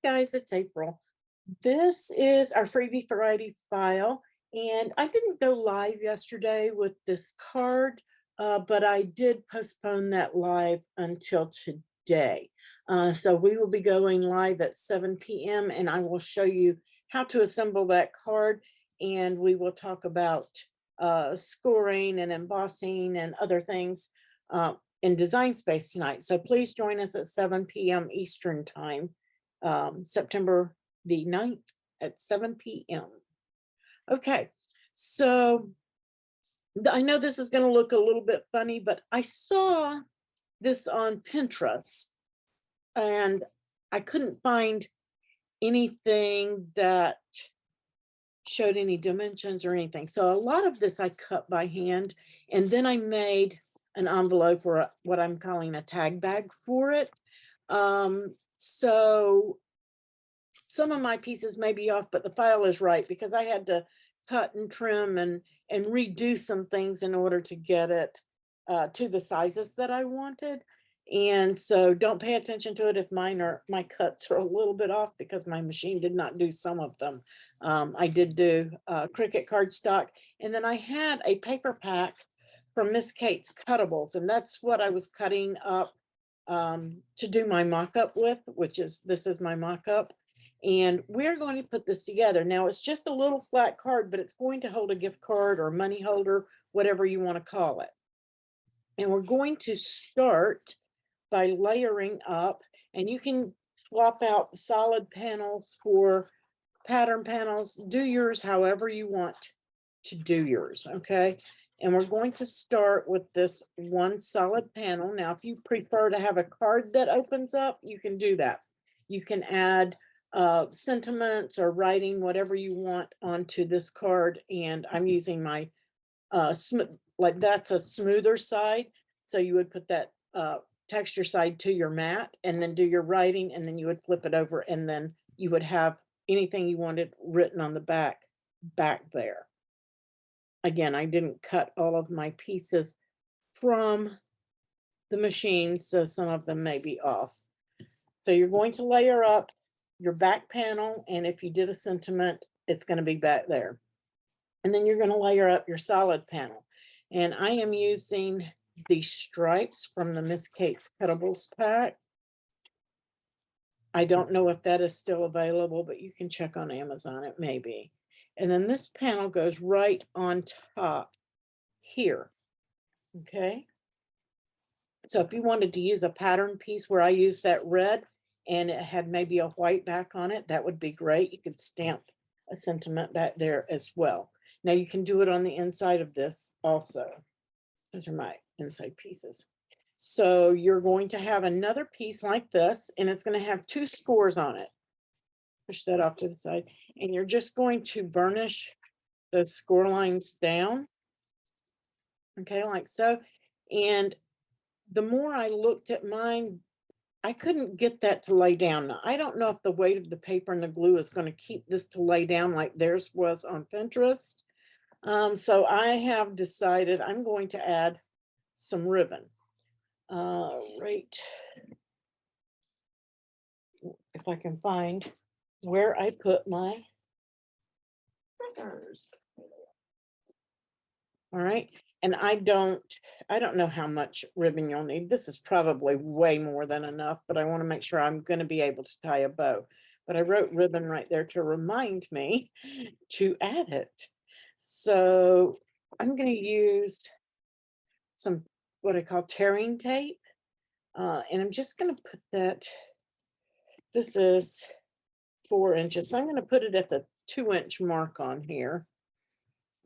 Guys, it's April. This is our freebie variety file, and I didn't go live yesterday with this card, but I did postpone that live until today. So we will be going live at 7 p.m. and I will show you how to assemble that card, and we will talk about scoring and embossing and other things in Design Space tonight. So please join us at 7 p.m. Eastern Time, September the 9th at 7 p.m. Okay, so I know this is going to look a little bit funny, but I saw this on Pinterest and I couldn't find anything that showed any dimensions or anything. So a lot of this I cut by hand, and then I made an envelope or what I'm calling a tag bag for it. So some of my pieces may be off, but the file is right because I had to cut and trim and redo some things in order to get it to the sizes that I wanted. And so don't pay attention to it if my cuts are a little bit off because my machine did not do some of them. I did do Cricut cardstock, and then I had a paper pack from Miss Kate's Cuttables, and that's what I was cutting up to do my mock-up with, this is my mock-up. And we're going to put this together. Now it's just a little flat card, but it's going to hold a gift card or money holder, whatever you want to call it. And we're going to start by layering up, and you can swap out solid panels for pattern panels. Do yours however you want to do yours, okay? And we're going to start with this one solid panel. Now, if you prefer to have a card that opens up, you can do that. You can add sentiments or writing, whatever you want onto this card. And I'm using my, like that's a smoother side. So you would put that texture side to your mat and then do your writing, and then you would flip it over, and then you would have anything you wanted written on the back there. Again, I didn't cut all of my pieces from the machine, so some of them may be off. So you're going to layer up your back panel, and if you did a sentiment, it's going to be back there. And then you're going to layer up your solid panel. And I am using the stripes from the Miss Kate's Cuttables pack. I don't know if that is still available, but you can check on Amazon, it may be. And then this panel goes right on top here, okay? So if you wanted to use a pattern piece where I used that red and it had maybe a white back on it, that would be great. You could stamp a sentiment back there as well. Now you can do it on the inside of this also. Those are my inside pieces. So you're going to have another piece like this, and it's going to have two scores on it. Push that off to the side, and you're just going to burnish those score lines down. Okay, like so. And the more I looked at mine, I couldn't get that to lay down. Now, I don't know if the weight of the paper and the glue is going to keep this to lay down like theirs was on Pinterest. So I have decided I'm going to add some ribbon. Right. If I can find where I put my stickers. All right. And I don't know how much ribbon you'll need. This is probably way more than enough, but I want to make sure I'm going to be able to tie a bow. But I wrote ribbon right there to remind me to add it. So I'm going to use some what I call tearing tape. And I'm just going to put that, this is 4 inches. So I'm going to put it at the 2-inch mark on here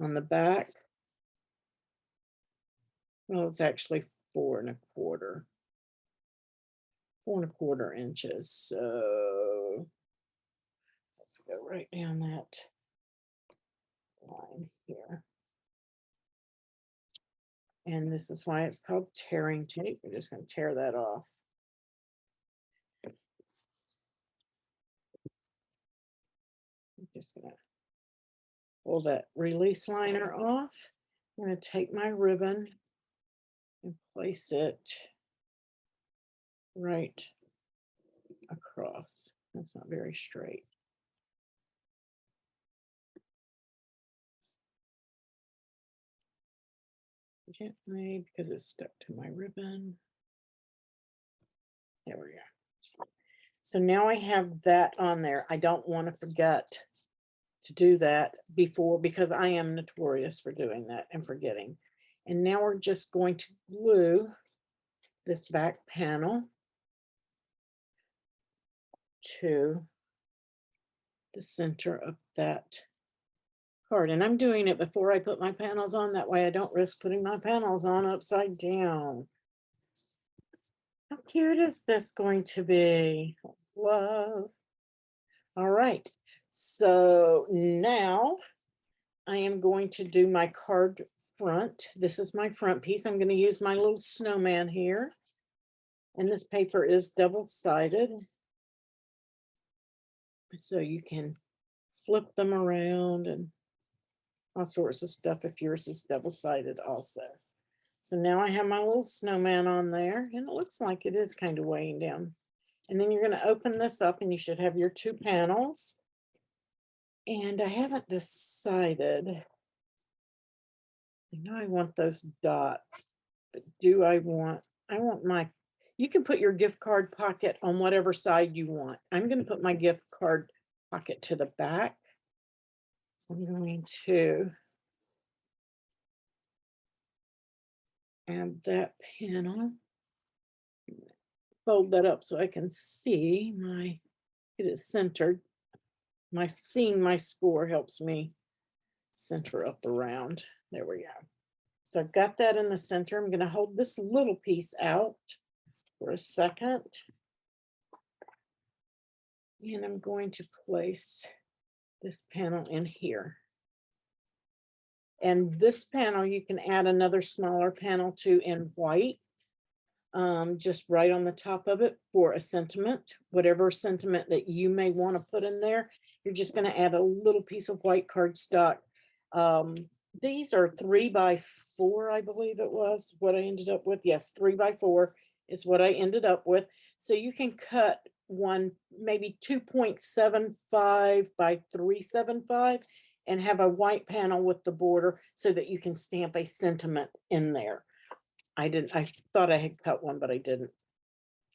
on the back. Well, it's actually 4 1/4. 4 1/4 inches. So let's go right down that line here. And this is why it's called tearing tape. We're just going to tear that off. I'm just going to pull that release liner off. I'm going to take my ribbon and place it right across. That's not very straight. Gently, because it's stuck to my ribbon. There we go. So now I have that on there. I don't want to forget to do that before, because I am notorious for doing that and forgetting. And now we're just going to glue this back panel to the center of that card. And I'm doing it before I put my panels on. That way I don't risk putting my panels on upside down. How cute is this going to be? Love. All right. So now I am going to do my card front. This is my front piece. I'm going to use my little snowman here. And this paper is double-sided. So you can flip them around and all sorts of stuff if yours is double-sided also. So now I have my little snowman on there, and it looks like it is kind of weighing down. And then you're going to open this up and you should have your two panels. And I haven't decided. I know I want those dots, but do I want my, you can put your gift card pocket on whatever side you want. I'm going to put my gift card pocket to the back. So I'm going to add that panel, fold that up so I can see it is centered. Seeing my score helps me center up around. There we go. So I've got that in the center. I'm going to hold this little piece out for a second. And I'm going to place this panel in here. And this panel, you can add another smaller panel to in white, just right on the top of it for a sentiment, whatever sentiment that you may want to put in there. You're just going to add a little piece of white cardstock. These are 3x4, I believe it was what I ended up with. Yes, 3x4 is what I ended up with. So you can cut one, maybe 2.75 by 3.75 and have a white panel with the border so that you can stamp a sentiment in there. I thought I had cut one, but I didn't.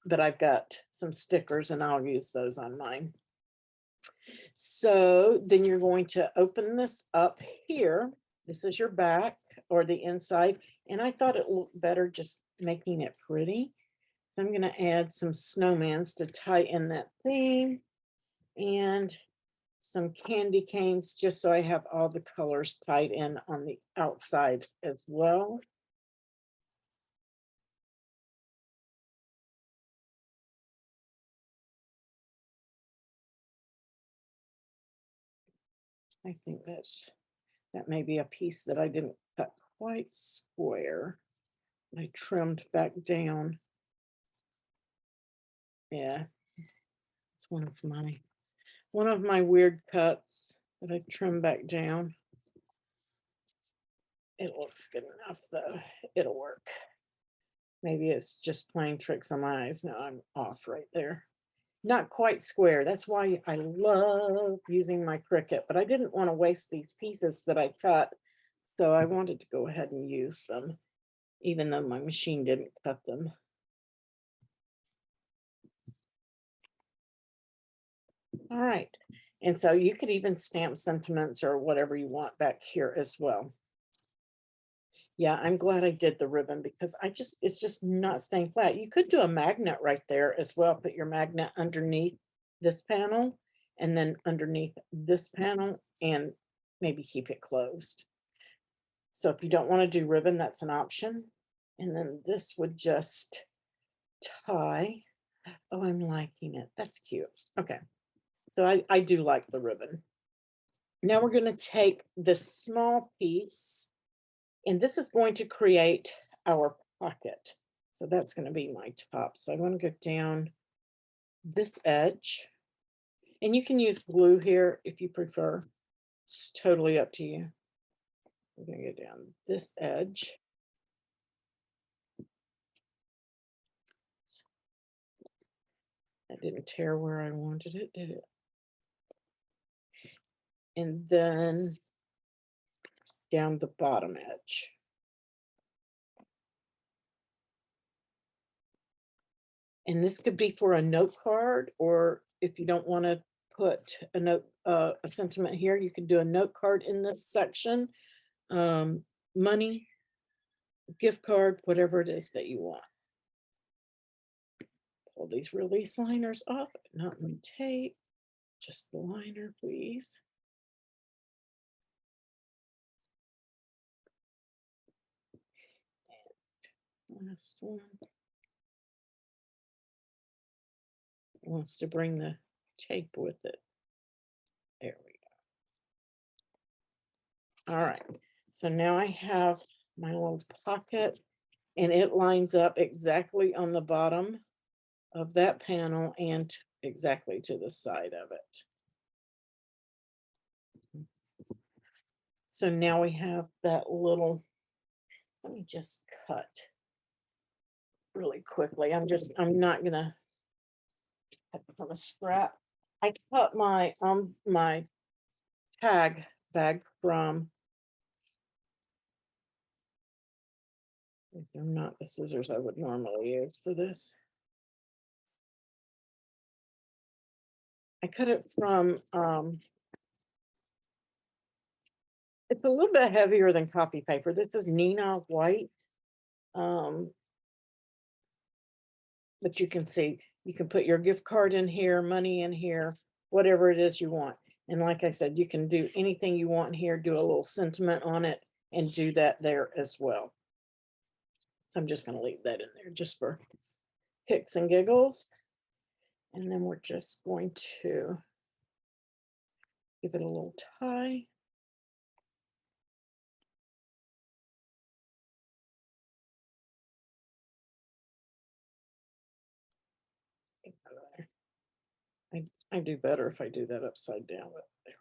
But I've got some stickers and I'll use those on mine. So then you're going to open this up here. This is your back or the inside. And I thought it looked better just making it pretty. So I'm going to add some snowmans to tie in that theme and some candy canes just so I have all the colors tied in on the outside as well. I think that may be a piece that I didn't cut quite square. I trimmed back down. Yeah, it's one of my weird cuts that I trimmed back down. It looks good enough though. It'll work. Maybe it's just playing tricks on my eyes. No, I'm off right there. Not quite square. That's why I love using my Cricut, but I didn't want to waste these pieces that I cut. So I wanted to go ahead and use them, even though my machine didn't cut them. All right. And so you could even stamp sentiments or whatever you want back here as well. Yeah, I'm glad I did the ribbon because it's just not staying flat. You could do a magnet right there as well. Put your magnet underneath this panel and then underneath this panel and maybe keep it closed. So if you don't want to do ribbon, that's an option. And then this would just tie. Oh, I'm liking it. That's cute. Okay. So I do like the ribbon. Now we're going to take this small piece, and this is going to create our pocket. So that's going to be my top. So I'm going to go down this edge, and you can use glue here if you prefer. It's totally up to you. I'm going to go down this edge. That didn't tear where I wanted it, did it? And then down the bottom edge. And this could be for a note card, or if you don't want to put a note, a sentiment here, you could do a note card in this section. Money, gift card, whatever it is that you want. Pull these release liners off, not any tape, just the liner, please. And last one. It wants to bring the tape with it. There we go. All right. So now I have my little pocket, and it lines up exactly on the bottom of that panel and exactly to the side of it. So now we have that little, let me just cut really quickly. I'm not gonna cut from a scrap. I cut my tag bag from, they're not the scissors I would normally use for this. I cut it from, it's a little bit heavier than copy paper. This is Nina white. But you can see, you can put your gift card in here, money in here, whatever it is you want. And like I said, you can do anything you want in here, do a little sentiment on it, and do that there as well. So I'm just going to leave that in there just for kicks and giggles. And then we're just going to give it a little tie. I do better if I do that upside down, but there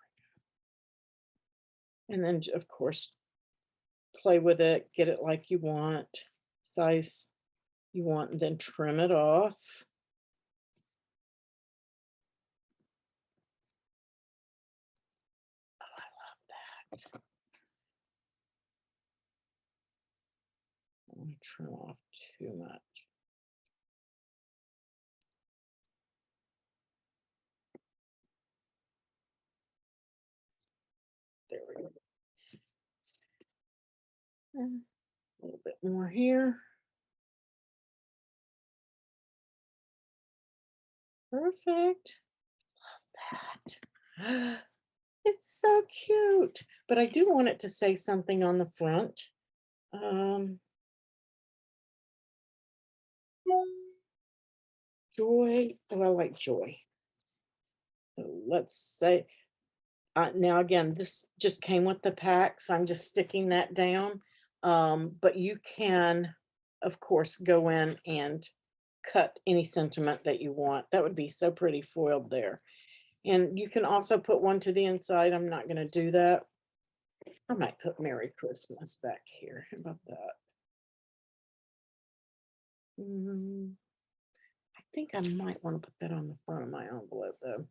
we go. And then, of course, play with it, get it like you want, size you want, and then trim it off. Oh, I love that. I don't want to trim off too much. There we go. And a little bit more here. Perfect. Love that. It's so cute. But I do want it to say something on the front. Joy. Oh, I like joy. So let's say, now again, this just came with the pack, so I'm just sticking that down. But you can, of course, go in and cut any sentiment that you want. That would be so pretty foiled there. And you can also put one to the inside. I'm not going to do that. I might put Merry Christmas back here. How about that? I think I might want to put that on the front of my envelope, though.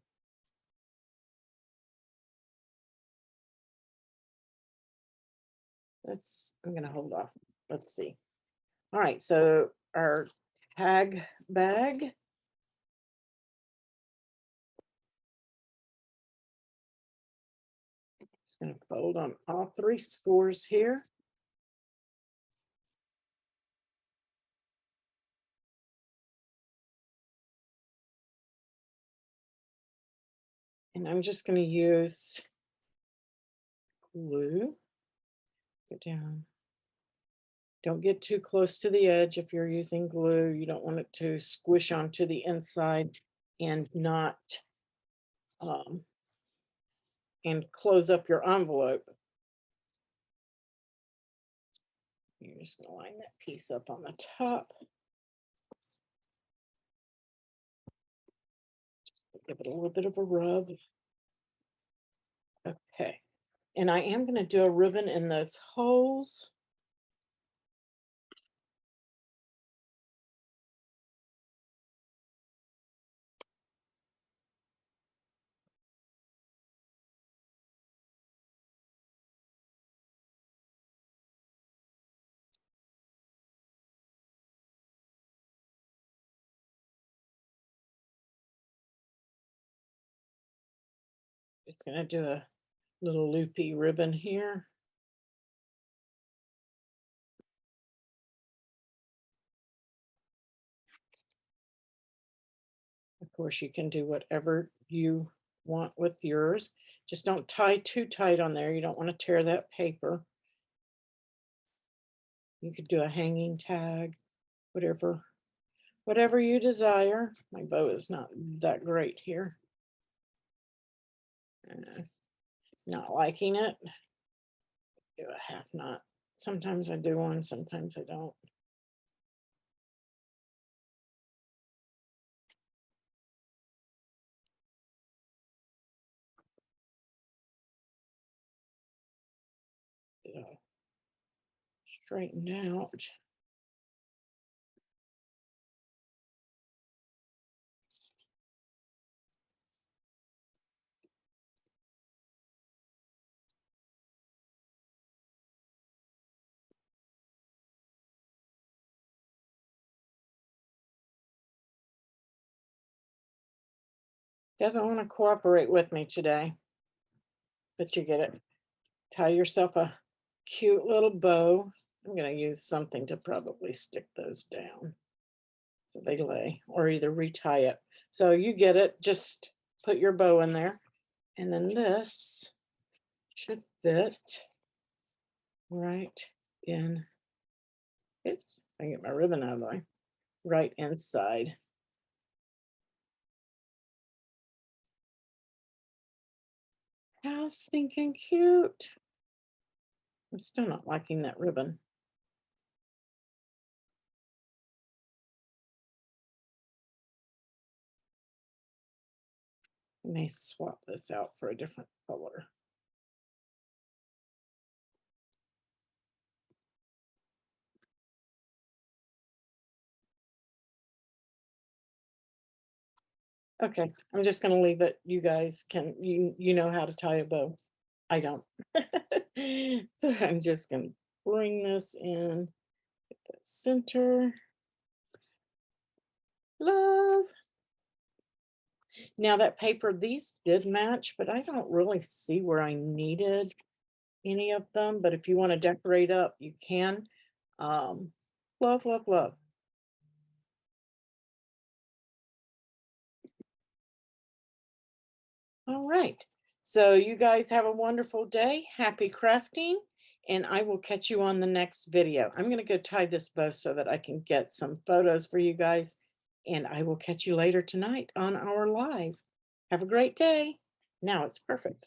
I'm going to hold off. Let's see. All right, so our tag bag. Just going to fold on all 3 scores here. And I'm just going to use glue. Go down. Don't get too close to the edge if you're using glue. You don't want it to squish onto the inside and not and close up your envelope. You're just going to line that piece up on the top. Just give it a little bit of a rub. Okay. And I am going to do a ribbon in those holes. Just gonna do a little loopy ribbon here. Of course, you can do whatever you want with yours. Just don't tie too tight on there. You don't want to tear that paper. You could do a hanging tag, whatever you desire. My bow is not that great here. Not liking it. Do a half knot. Sometimes I do one, sometimes I don't. Straightened out. Doesn't want to cooperate with me today, but you get it. Tie yourself a cute little bow. I'm going to use something to probably stick those down so they lay, or either retie it. So you get it. Just put your bow in there, and then this should fit right in. Oops, I get my ribbon out of the way. Right inside. How stinking cute. I'm still not liking that ribbon. I may swap this out for a different color. Okay, I'm just gonna leave it. You guys can, you know how to tie a bow. I don't. So I'm just gonna bring this in, get the center. Love. Now that paper, these did match, but I don't really see where I needed any of them. But if you want to decorate up, you can. Love, love, love. All right. So you guys have a wonderful day. Happy crafting. And I will catch you on the next video. I'm going to go tie this bow so that I can get some photos for you guys. And I will catch you later tonight on our live. Have a great day. Now it's perfect.